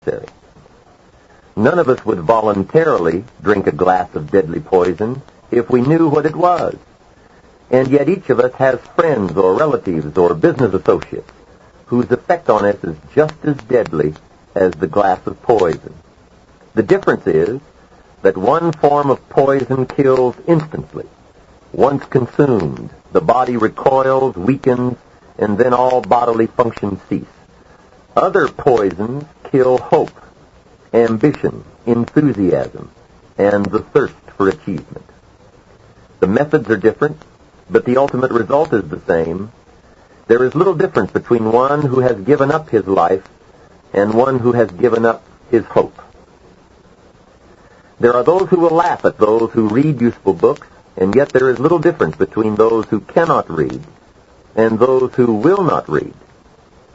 necessary. None of us would voluntarily drink a glass of deadly poison if we knew what it was. And yet each of us has friends or relatives or business associates whose effect on us is just as deadly as the glass of poison. The difference is that one form of poison kills instantly. Once consumed, the body recoils, weakens, and then all bodily functions cease. Other poisons kill hope, ambition, enthusiasm, and the thirst for achievement. The methods are different, but the ultimate result is the same. There is little difference between one who has given up his life and one who has given up his hope. There are those who will laugh at those who read useful books, and yet there is little difference between those who cannot read and those who will not read.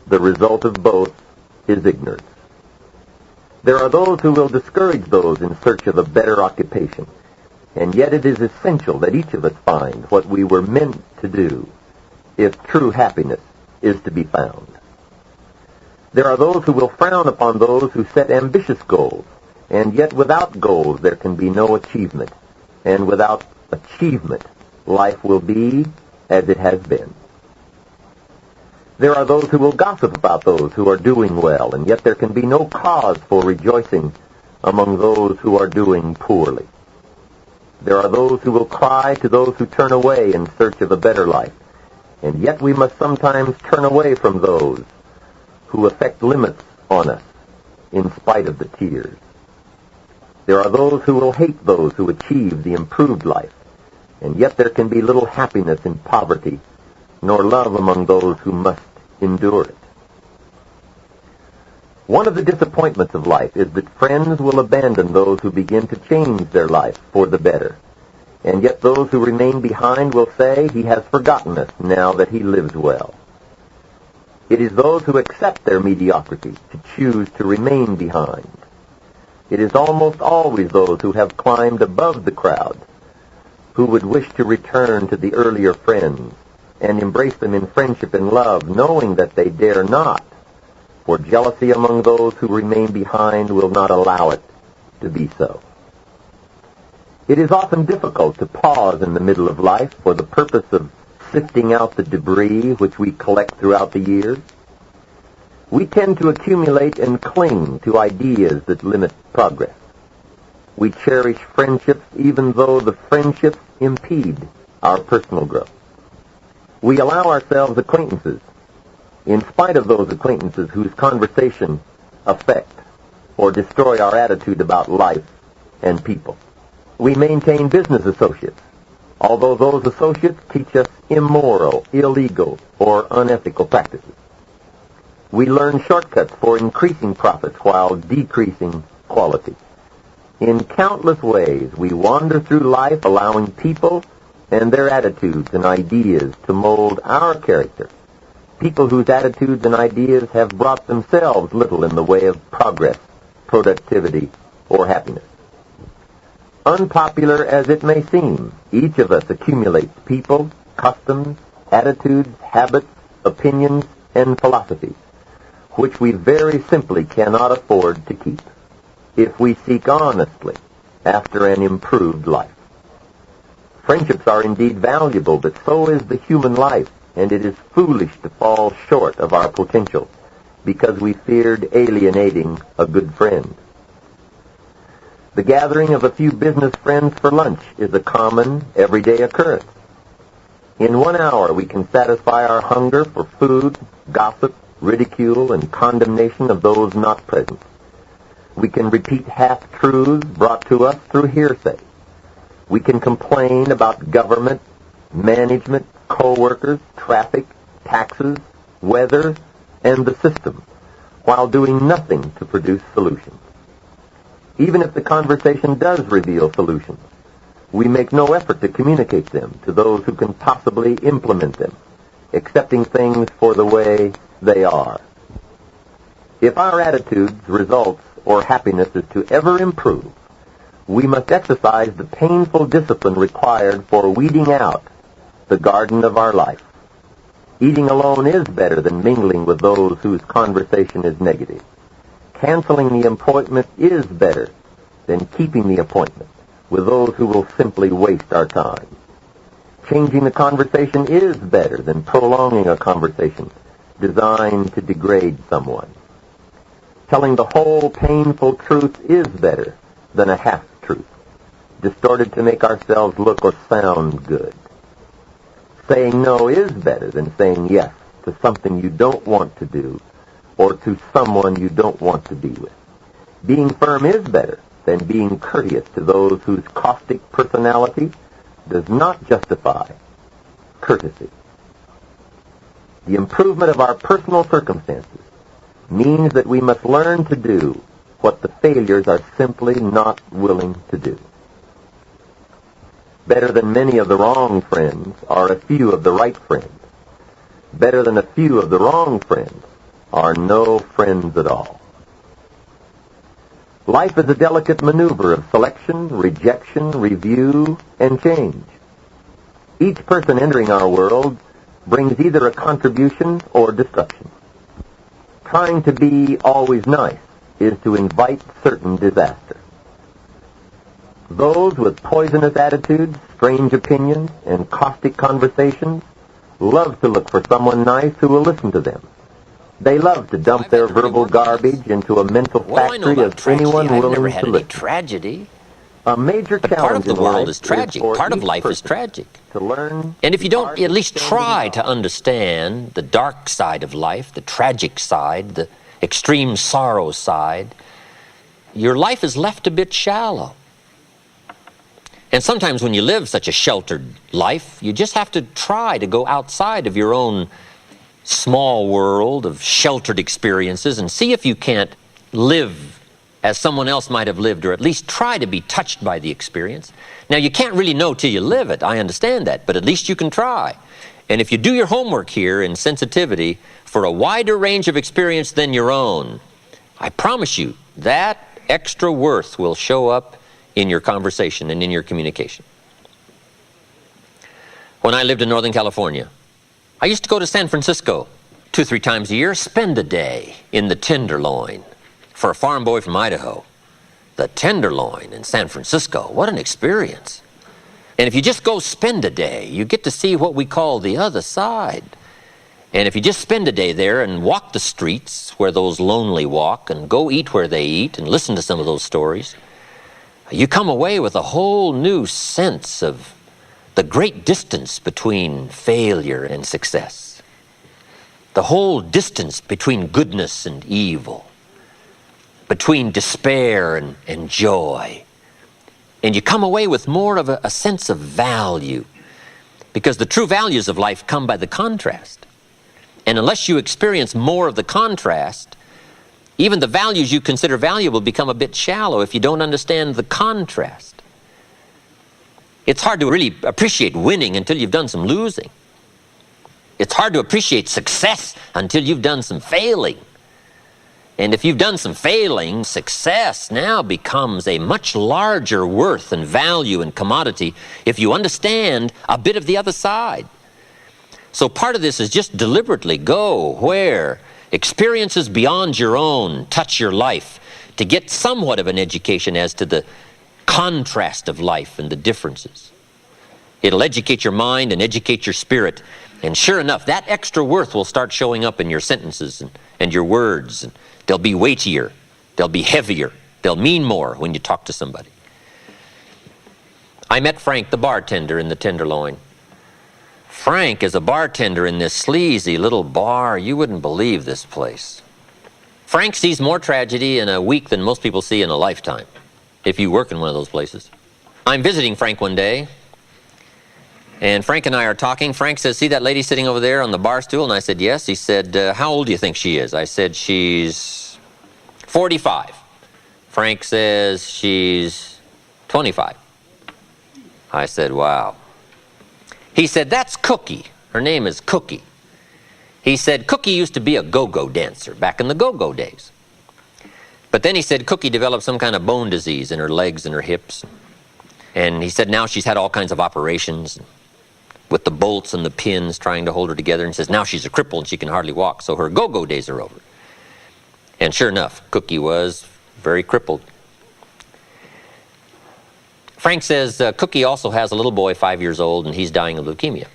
The result of both is ignorance. There are those who will discourage those in search of a better occupation, and yet it is essential that each of us find what we were meant to do if true happiness is to be found. There are those who will frown upon those who set ambitious goals, and yet without goals there can be no achievement, and without achievement life will be as it has been. There are those who will gossip about those who are doing well, and yet there can be no cause for rejoicing among those who are doing poorly. There are those who will cry to those who turn away in search of a better life, and yet we must sometimes turn away from those who affect limits on us in spite of the tears. There are those who will hate those who achieve the improved life, and yet there can be little happiness in poverty, nor love among those who must endure it. One of the disappointments of life is that friends will abandon those who begin to change their life for the better, and yet those who remain behind will say he has forgotten us now that he lives well. It is those who accept their mediocrity to choose to remain behind. It is almost always those who have climbed above the crowd who would wish to return to the earlier friends and embrace them in friendship and love, knowing that they dare not, for jealousy among those who remain behind will not allow it to be so. It is often difficult to pause in the middle of life for the purpose of sifting out the debris which we collect throughout the years. We tend to accumulate and cling to ideas that limit progress. We cherish friendships even though the friendships impede our personal growth. We allow ourselves acquaintances in spite of those acquaintances whose conversation affect or destroy our attitude about life and people. We maintain business associates, although those associates teach us immoral, illegal, or unethical practices. We learn shortcuts for increasing profits while decreasing quality. In countless ways, we wander through life allowing people and their attitudes and ideas to mold our character. People whose attitudes and ideas have brought themselves little in the way of progress, productivity, or happiness. Unpopular as it may seem, each of us accumulates people, customs, attitudes, habits, opinions, and philosophies, which we very simply cannot afford to keep if we seek honestly after an improved life. Friendships are indeed valuable, but so is the human life, and it is foolish to fall short of our potential because we feared alienating a good friend. The gathering of a few business friends for lunch is a common, everyday occurrence. In 1 hour, we can satisfy our hunger for food, gossip, ridicule, and condemnation of those not present. We can repeat half-truths brought to us through hearsay. We can complain about government, management, co-workers, traffic, taxes, weather, and the system, while doing nothing to produce solutions. Even if the conversation does reveal solutions, we make no effort to communicate them to those who can possibly implement them, accepting things for the way they are. If our attitudes, results, or happiness is to ever improve, we must exercise the painful discipline required for weeding out the garden of our life. Eating alone is better than mingling with those whose conversation is negative. Canceling the appointment is better than keeping the appointment with those who will simply waste our time. Changing the conversation is better than prolonging a conversation designed to degrade someone. Telling the whole painful truth is better than a half-truth, distorted to make ourselves look or sound good. Saying no is better than saying yes to something you don't want to do or to someone you don't want to be with. Being firm is better than being courteous to those whose caustic personality does not justify courtesy. The improvement of our personal circumstances means that we must learn to do what the failures are simply not willing to do. Better than many of the wrong friends are a few of the right friends. Better than a few of the wrong friends are no friends at all. Life is a delicate maneuver of selection, rejection, review, and change. Each person entering our world brings either a contribution or destruction. Trying to be always nice is to invite certain disaster. Those with poisonous attitudes, strange opinions, and caustic conversations love to look for someone nice who will listen to them. They love to dump their verbal garbage into a mental factory of anyone willing to listen. Tragedy. A major But challenge part of the in world life is tragic. for Part of each life is person tragic. to learn. And if you the don't art at of least standing try up. to understand the dark side of life, the tragic side, the extreme sorrow side, your life is left a bit shallow. And sometimes when you live such a sheltered life, you just have to try to go outside of your own small world of sheltered experiences and see if you can't live as someone else might have lived, or at least try to be touched by the experience. Now, you can't really know till you live it. I understand that, but at least you can try. And if you do your homework here in sensitivity for a wider range of experience than your own, I promise you that extra worth will show up in your conversation and in your communication. When I lived in Northern California, I used to go to San Francisco 2 or 3 times a year, spend a day in the Tenderloin. For a farm boy from Idaho, the Tenderloin in San Francisco, what an experience. And if you just go spend a day, you get to see what we call the other side. And if you just spend a day there and walk the streets where those lonely walk and go eat where they eat and listen to some of those stories, you come away with a whole new sense of the great distance between failure and success. The whole distance between goodness and evil. Between despair and joy. And you come away with more of a sense of value. Because the true values of life come by the contrast. And unless you experience more of the contrast, even the values you consider valuable become a bit shallow if you don't understand the contrast. It's hard to really appreciate winning until you've done some losing. It's hard to appreciate success until you've done some failing. And if you've done some failing, success now becomes a much larger worth and value and commodity if you understand a bit of the other side. So part of this is just deliberately go where experiences beyond your own touch your life to get somewhat of an education as to the contrast of life and the differences. It'll educate your mind and educate your spirit. And sure enough, that extra worth will start showing up in your sentences and your words. And they'll be weightier. They'll be heavier. They'll mean more when you talk to somebody. I met Frank, the bartender in the Tenderloin. Frank is a bartender in this sleazy little bar. You wouldn't believe this place. Frank sees more tragedy in a week than most people see in a lifetime, if you work in one of those places. I'm visiting Frank one day, and Frank and I are talking. Frank says, see that lady sitting over there on the bar stool? And I said, yes. He said, how old do you think she is? I said, she's 45. Frank says, she's 25. I said, wow. He said, that's Cookie. Her name is Cookie. He said, Cookie used to be a go-go dancer back in the go-go days. But then he said Cookie developed some kind of bone disease in her legs and her hips. And he said now she's had all kinds of operations with the bolts and the pins trying to hold her together. And says now she's a cripple and she can hardly walk, so her go-go days are over. And sure enough, Cookie was very crippled. Frank says Cookie also has a little boy, 5 years old, and he's dying of leukemia.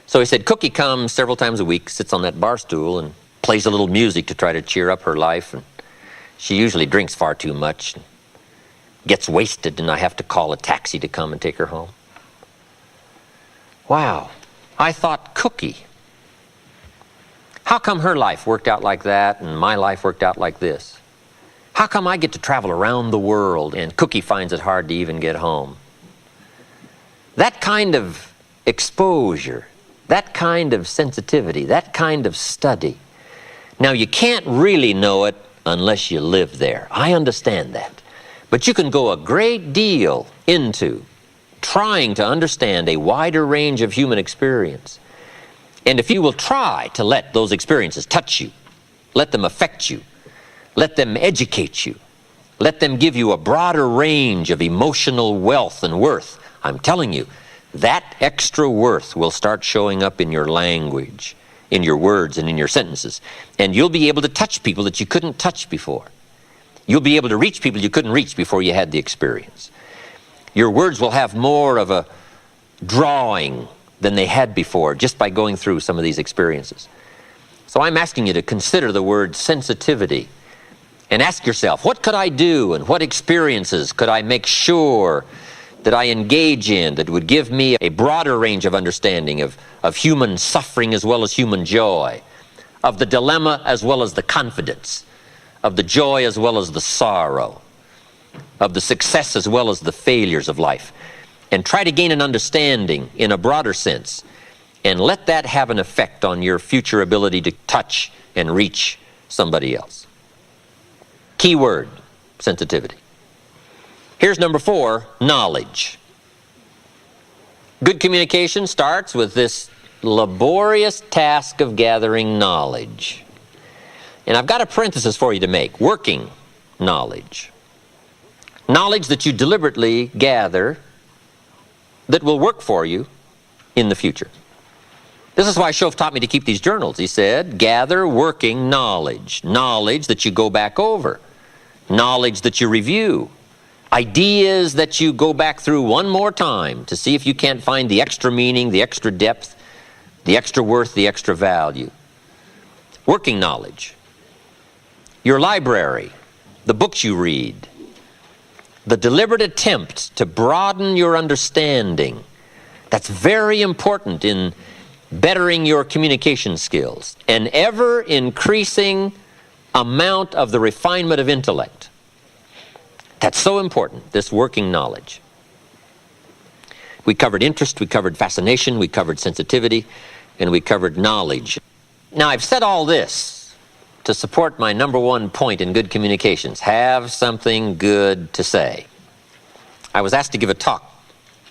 So he said Cookie comes several times a week, sits on that bar stool, and plays a little music to try to cheer up her life. And she usually drinks far too much, and gets wasted, and I have to call a taxi to come and take her home. Wow, I thought Cookie. How come her life worked out like that and my life worked out like this? How come I get to travel around the world and Cookie finds it hard to even get home? That kind of exposure, that kind of sensitivity, that kind of study. Now, you can't really know it unless you live there. I understand that. But you can go a great deal into trying to understand a wider range of human experience. And if you will try to let those experiences touch you, let them affect you, let them educate you, let them give you a broader range of emotional wealth and worth, I'm telling you, that extra worth will start showing up in your language, in your words and in your sentences. And you'll be able to touch people that you couldn't touch before. You'll be able to reach people you couldn't reach before you had the experience. Your words will have more of a drawing than they had before just by going through some of these experiences. So I'm asking you to consider the word sensitivity and ask yourself, what could I do and what experiences could I make sure that I engage in that would give me a broader range of understanding of human suffering as well as human joy, of the dilemma as well as the confidence, of the joy as well as the sorrow, of the success as well as the failures of life, and try to gain an understanding in a broader sense, and let that have an effect on your future ability to touch and reach somebody else. Key word, sensitivity. Here's number 4, knowledge. Good communication starts with this laborious task of gathering knowledge. And I've got a parenthesis for you to make, working knowledge. Knowledge that you deliberately gather that will work for you in the future. This is why Shoaff taught me to keep these journals. He said, gather working knowledge. Knowledge that you go back over. Knowledge that you review. Ideas that you go back through one more time to see if you can't find the extra meaning, the extra depth, the extra worth, the extra value. Working knowledge. Your library, the books you read, the deliberate attempt to broaden your understanding. That's very important in bettering your communication skills. An ever-increasing amount of the refinement of intellect. That's so important, this working knowledge. We covered interest, we covered fascination, we covered sensitivity, and we covered knowledge. Now, I've said all this to support my number 1 point in good communications. Have something good to say. I was asked to give a talk,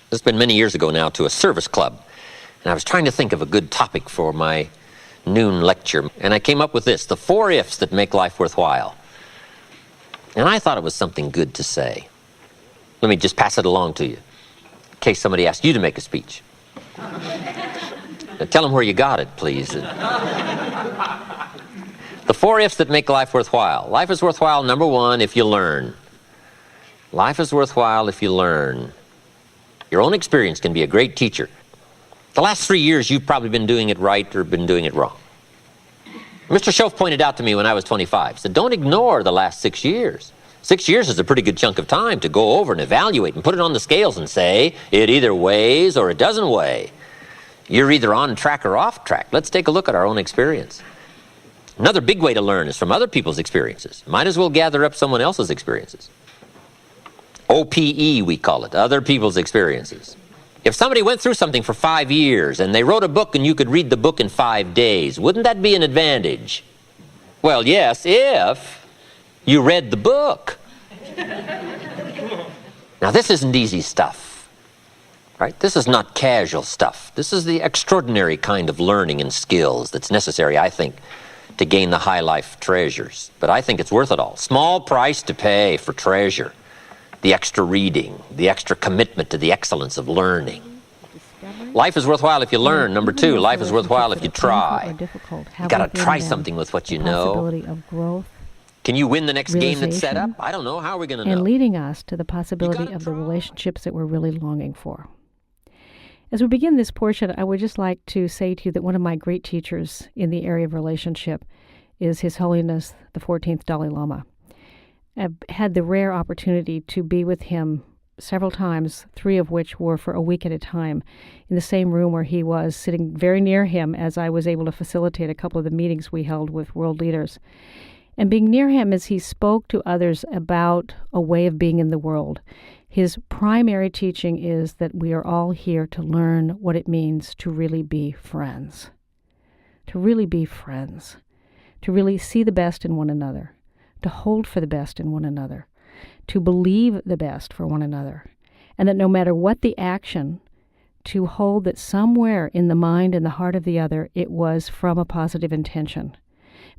this has been many years ago now, to a service club. And I was trying to think of a good topic for my noon lecture. And I came up with this, the 4 ifs that make life worthwhile. And I thought it was something good to say. Let me just pass it along to you, in case somebody asks you to make a speech. Now, tell them where you got it, please. The 4 ifs that make life worthwhile. Life is worthwhile, number 1, if you learn. Life is worthwhile if you learn. Your own experience can be a great teacher. The last 3 years, you've probably been doing it right or been doing it wrong. Mr. Shoaff pointed out to me when I was 25, he said, don't ignore the last 6 years. 6 years is a pretty good chunk of time to go over and evaluate and put it on the scales and say, it either weighs or it doesn't weigh. You're either on track or off track. Let's take a look at our own experience. Another big way to learn is from other people's experiences. Might as well gather up someone else's experiences. OPE, we call it, other people's experiences. If somebody went through something for 5 years and they wrote a book and you could read the book in 5 days, wouldn't that be an advantage? Well, yes, if you read the book. Now, this isn't easy stuff, right? This is not casual stuff. This is the extraordinary kind of learning and skills that's necessary, I think, to gain the high life treasures. But I think it's worth it all. Small price to pay for treasure. The extra reading, the extra commitment to the excellence of learning. Life is worthwhile if you learn. Number two, life is worthwhile if you try. You got to try something with what you know. Possibility of growth. Can you win the next game that's set up? I don't know. How are we going to know? And leading us to the possibility of the relationships that we're really longing for. As we begin this portion, I would just like to say to you that one of my great teachers in the area of relationship is His Holiness the 14th Dalai Lama. I've had the rare opportunity to be with him several times, 3 of which were for a week at a time, in the same room where he was, sitting very near him as I was able to facilitate a couple of the meetings we held with world leaders. And being near him as he spoke to others about a way of being in the world. His primary teaching is that we are all here to learn what it means to really be friends. To really be friends. To really see the best in one another. To hold for the best in one another. To believe the best for one another. And that no matter what the action, to hold that somewhere in the mind and the heart of the other, it was from a positive intention.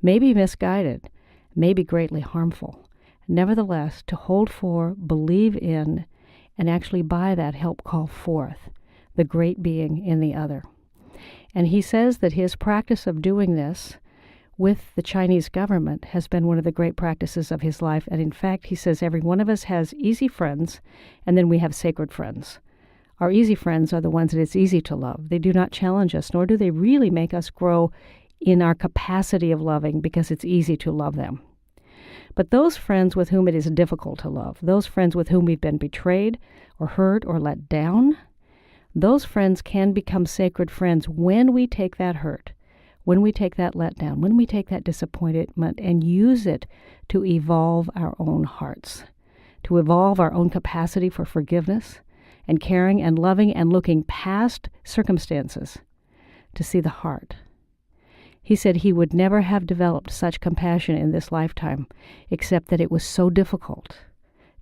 Maybe misguided, maybe greatly harmful. Nevertheless, to hold for, believe in, and actually by that help call forth the great being in the other. And he says that his practice of doing this with the Chinese government has been one of the great practices of his life. And in fact, he says every one of us has easy friends, and then we have sacred friends. Our easy friends are the ones that it's easy to love. They do not challenge us, nor do they really make us grow in our capacity of loving because it's easy to love them. But those friends with whom it is difficult to love, those friends with whom we've been betrayed or hurt or let down, those friends can become sacred friends when we take that hurt, when we take that letdown, when we take that disappointment and use it to evolve our own hearts, to evolve our own capacity for forgiveness and caring and loving and looking past circumstances to see the heart. He said he would never have developed such compassion in this lifetime, except that it was so difficult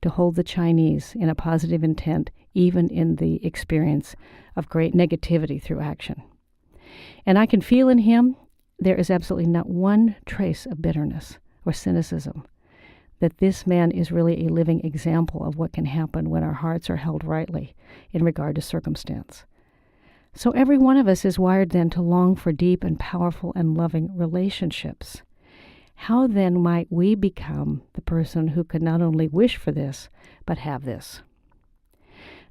to hold the Chinese in a positive intent, even in the experience of great negativity through action. And I can feel in him there is absolutely not one trace of bitterness or cynicism, that this man is really a living example of what can happen when our hearts are held rightly in regard to circumstance. So every one of us is wired then to long for deep and powerful and loving relationships. How then might we become the person who could not only wish for this, but have this?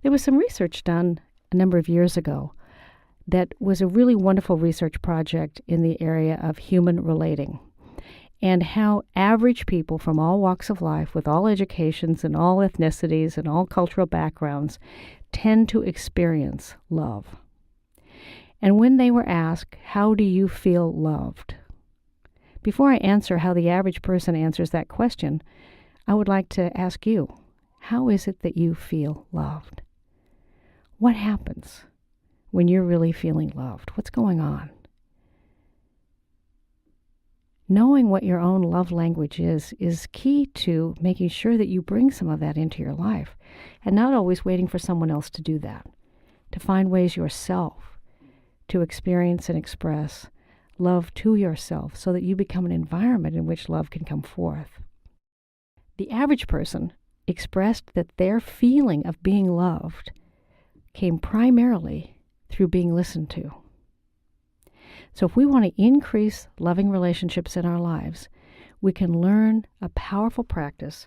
There was some research done a number of years ago that was a really wonderful research project in the area of human relating, and how average people from all walks of life, with all educations and all ethnicities and all cultural backgrounds, tend to experience love. And when they were asked, how do you feel loved? Before I answer how the average person answers that question, I would like to ask you, how is it that you feel loved? What happens when you're really feeling loved? What's going on? Knowing what your own love language is key to making sure that you bring some of that into your life, and not always waiting for someone else to do that, to find ways yourself to experience and express love to yourself so that you become an environment in which love can come forth. The average person expressed that their feeling of being loved came primarily through being listened to. So if we want to increase loving relationships in our lives, we can learn a powerful practice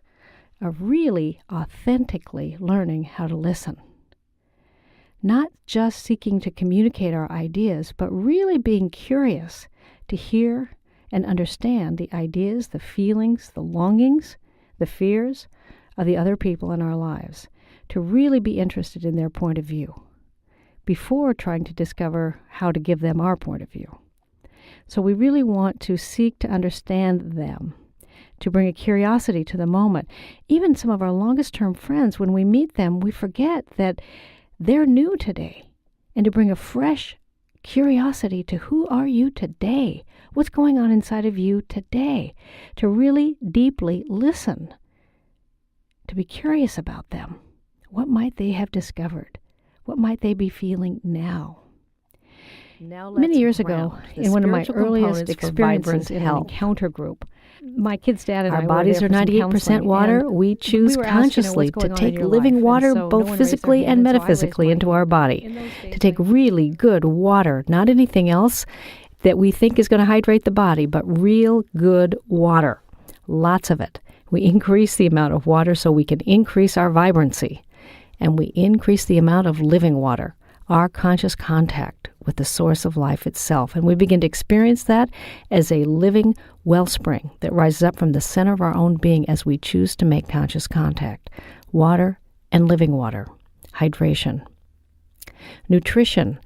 of really authentically learning how to listen. Not just seeking to communicate our ideas, but really being curious to hear and understand the ideas, the feelings, the longings, the fears of the other people in our lives, to really be interested in their point of view before trying to discover how to give them our point of view. So we really want to seek to understand them, to bring a curiosity to the moment. Even some of our longest term friends, when we meet them, we forget that they're new today, and to bring a fresh curiosity to who are you today? What's going on inside of you today? To really deeply listen, to be curious about them. What might they have discovered? What might they be feeling now? Many years ago, in one of my earliest experiences in an encounter group, My kid's dad and Our I bodies were are there for some 98% counseling, water. and We choose we were asked, consciously what's going to on in take your living life? water, And so no both one raised their physically hand, and so I raised metaphysically, my into our hand. body. In those days, To take really good water, not anything else that we think is going to hydrate the body, but real good water. Lots of it. We increase the amount of water so we can increase our vibrancy. And we increase the amount of living water, our conscious contact with the source of life itself. And we begin to experience that as a living wellspring that rises up from the center of our own being as we choose to make conscious contact. Water and living water. Hydration. Nutrition.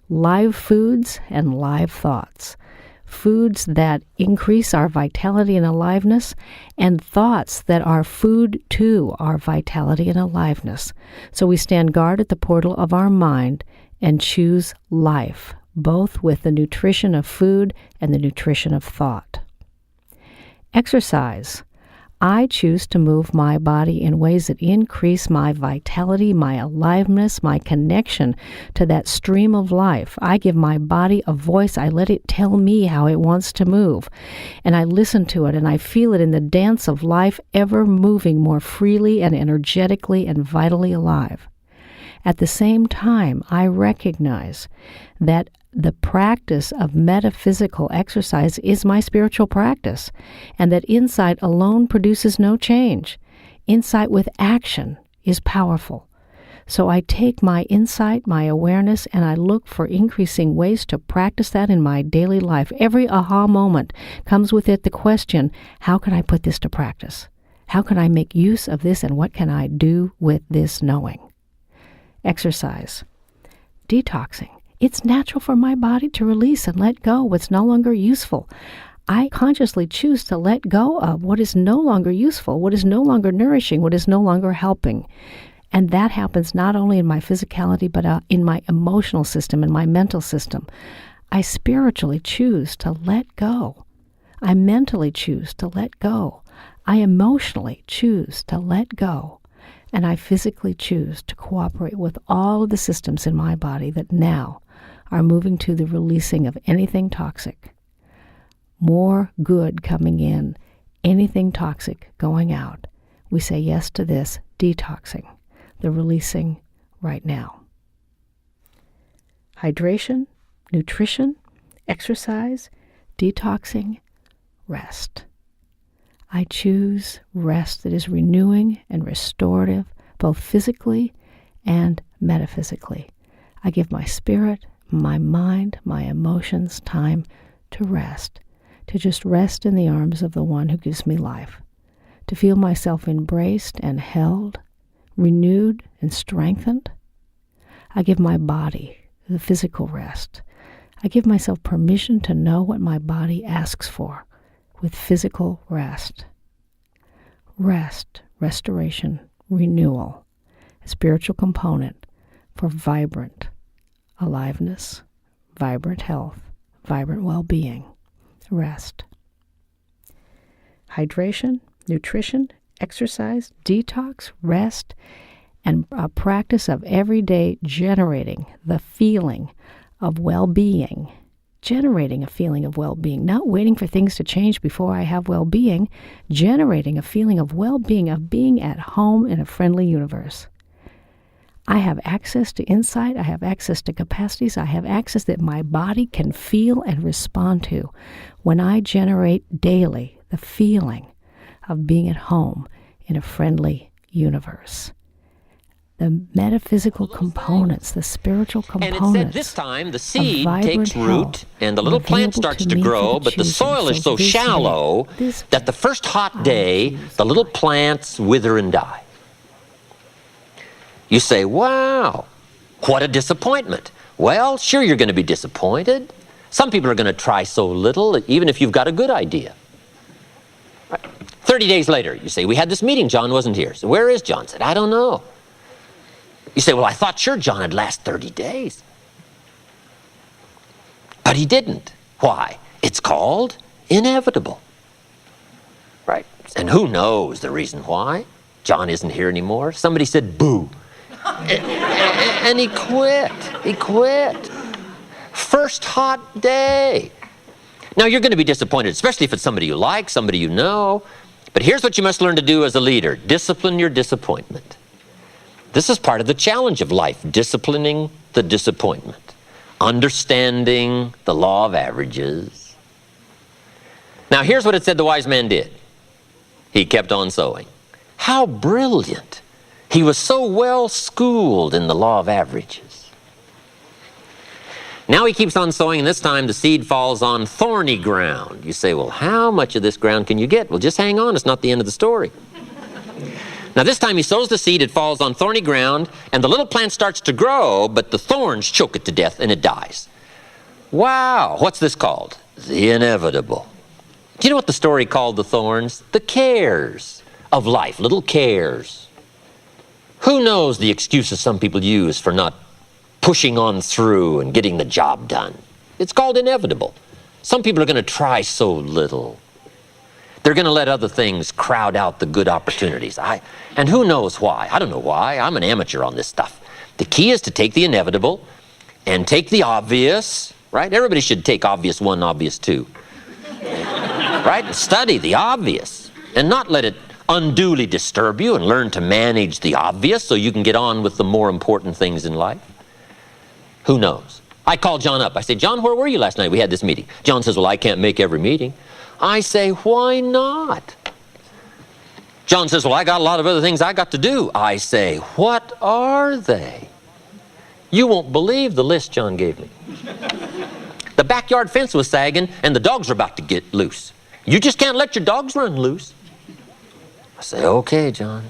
Live foods and live thoughts. Foods that increase our vitality and aliveness, and thoughts that are food to our vitality and aliveness. So we stand guard at the portal of our mind and choose life, both with the nutrition of food and the nutrition of thought. Exercise. I choose to move my body in ways that increase my vitality, my aliveness, my connection to that stream of life. I give my body a voice. I let it tell me how it wants to move. And I listen to it, and I feel it in the dance of life, ever moving more freely and energetically and vitally alive. At the same time, I recognize that the practice of metaphysical exercise is my spiritual practice, and that insight alone produces no change. Insight with action is powerful. So I take my insight, my awareness, and I look for increasing ways to practice that in my daily life. Every aha moment comes with it the question, how can I put this to practice? How can I make use of this, and what can I do with this knowing? Exercise. Detoxing. It's natural for my body to release and let go what's no longer useful. I consciously choose to let go of what is no longer useful, what is no longer nourishing, what is no longer helping. And that happens not only in my physicality, but in my emotional system, in my mental system. I spiritually choose to let go. I mentally choose to let go. I emotionally choose to let go. And I physically choose to cooperate with all of the systems in my body that now are moving to the releasing of anything toxic. More good coming in, anything toxic going out. We say yes to this, detoxing, the releasing right now. Hydration, nutrition, exercise, detoxing, rest. I choose rest that is renewing and restorative, both physically and metaphysically. I give my spirit, my mind, my emotions time to rest, to just rest in the arms of the one who gives me life, to feel myself embraced and held, renewed and strengthened. I give my body the physical rest. I give myself permission to know what my body asks for with physical rest. Rest, restoration, renewal, a spiritual component for vibrant aliveness, vibrant health, vibrant well-being, rest. Hydration, nutrition, exercise, detox, rest, and a practice of every day generating the feeling of well-being, generating a feeling of well-being, not waiting for things to change before I have well-being, generating a feeling of well-being, of being at home in a friendly universe. I have access to insight, I have access to capacities, I have access that my body can feel and respond to when I generate daily the feeling of being at home in a friendly universe. The metaphysical components, the spiritual components. And it said this time the seed takes root and the little plant starts to grow, but the soil is so shallow that the first hot day, the little plants wither and die. You say, wow, what a disappointment. Well, sure, you're going to be disappointed. Some people are going to try so little, even if you've got a good idea. Right. 30 days later, you say, we had this meeting, John wasn't here. So where is John? Said, I don't know. You say, well, I thought sure John had last 30 days. But he didn't. Why? It's called inevitable. Right. And who knows the reason why? John isn't here anymore. Somebody said, boo. And he quit. He quit. First hot day. Now, you're going to be disappointed, especially if it's somebody you like, somebody you know. But here's what you must learn to do as a leader. Discipline your disappointment. This is part of the challenge of life, disciplining the disappointment, understanding the law of averages. Now, here's what it said the wise man did. He kept on sowing. How brilliant. He was so well schooled in the law of averages. Now he keeps on sowing, and this time the seed falls on thorny ground. You say, well, how much of this ground can you get? Well, just hang on. It's not the end of the story. Now this time he sows the seed, it falls on thorny ground, and the little plant starts to grow, but the thorns choke it to death, and it dies. Wow, what's this called? The inevitable. Do you know what the story called the thorns? The cares of life, little cares. Who knows the excuses some people use for not pushing on through and getting the job done? It's called inevitable. Some people are going to try so little. They're going to let other things crowd out the good opportunities. And who knows why? I don't know why. I'm an amateur on this stuff. The key is to take the inevitable and take the obvious, right? Everybody should take obvious 1, obvious 2. Right? Study the obvious and not let it unduly disturb you, and learn to manage the obvious so you can get on with the more important things in life. Who knows? I called John up. I said, John, where were you last night? We had this meeting. John says, well, I can't make every meeting. I say, why not? John says, well, I got a lot of other things I got to do. I say, what are they? You won't believe the list John gave me. The backyard fence was sagging and the dogs are about to get loose. You just can't let your dogs run loose. I say, okay, John.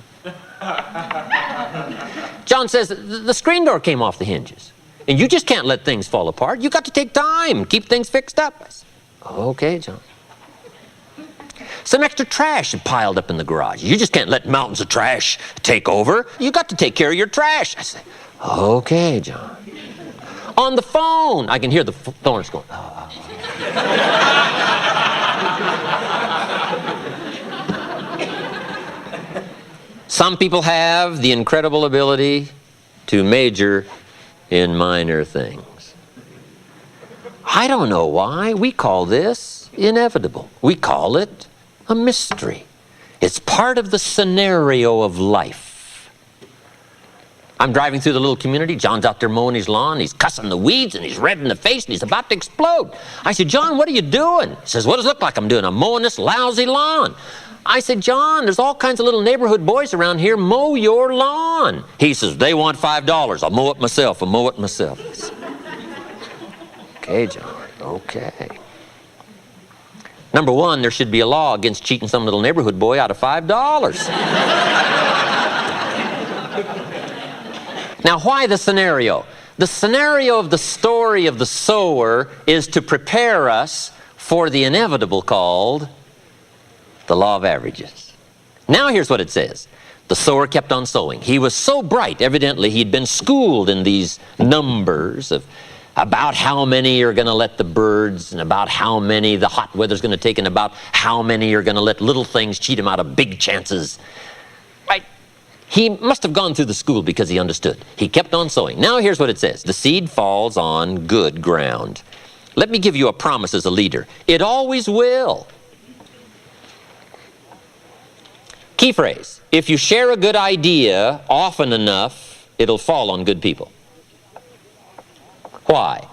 John says, the screen door came off the hinges. And you just can't let things fall apart. You got to take time, keep things fixed up. I say, okay, John. Some extra trash had piled up in the garage. You just can't let mountains of trash take over. You got to take care of your trash. I say, okay, John. On the phone, I can hear the thorns going, Some people have the incredible ability to major in minor things. I don't know why. We call this inevitable. We call it a mystery. It's part of the scenario of life. I'm driving through the little community. John's out there mowing his lawn. He's cussing the weeds, and he's red in the face, and he's about to explode. I said, John, what are you doing? He says, what does it look like I'm doing? I'm mowing this lousy lawn. I said, John, there's all kinds of little neighborhood boys around here. Mow your lawn. He says, they want $5. I'll mow it myself. I'll mow it myself. I said, okay, John, okay. Number one, there should be a law against cheating some little neighborhood boy out of $5. Now, why the scenario? The scenario of the story of the sower is to prepare us for the inevitable called the law of averages. Now here's what it says. The sower kept on sowing. He was so bright, evidently he'd been schooled in these numbers of about how many are going to let the birds, and about how many the hot weather's going to take, and about how many are going to let little things cheat him out of big chances. Right? He must have gone through the school because he understood. He kept on sowing. Now here's what it says. The seed falls on good ground. Let me give you a promise as a leader. It always will. Key phrase. If you share a good idea often enough, it'll fall on good people. Why?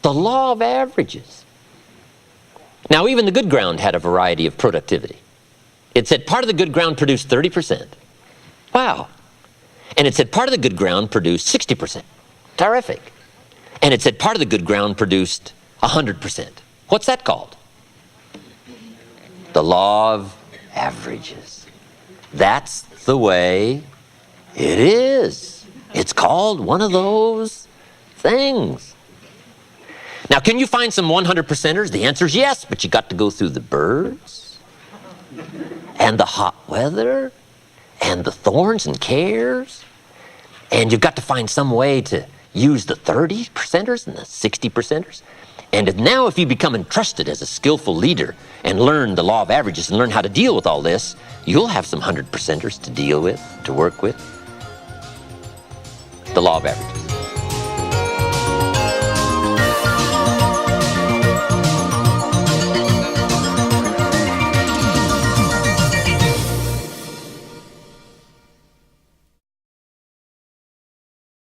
The law of averages. Now, even the good ground had a variety of productivity. It said part of the good ground produced 30%. Wow. And it said part of the good ground produced 60%. Terrific. And it said part of the good ground produced 100%. What's that called? The law of averages. That's the way it is. It's called one of those things. Now, can you find some 100%ers? The answer is yes, but you got to go through the birds and the hot weather and the thorns and cares, and you've got to find some way to use the 30%ers and the 60%ers. And now if you become entrusted as a skillful leader and learn the law of averages and learn how to deal with all this, you'll have some 100%ers to deal with, to work with. The law of averages.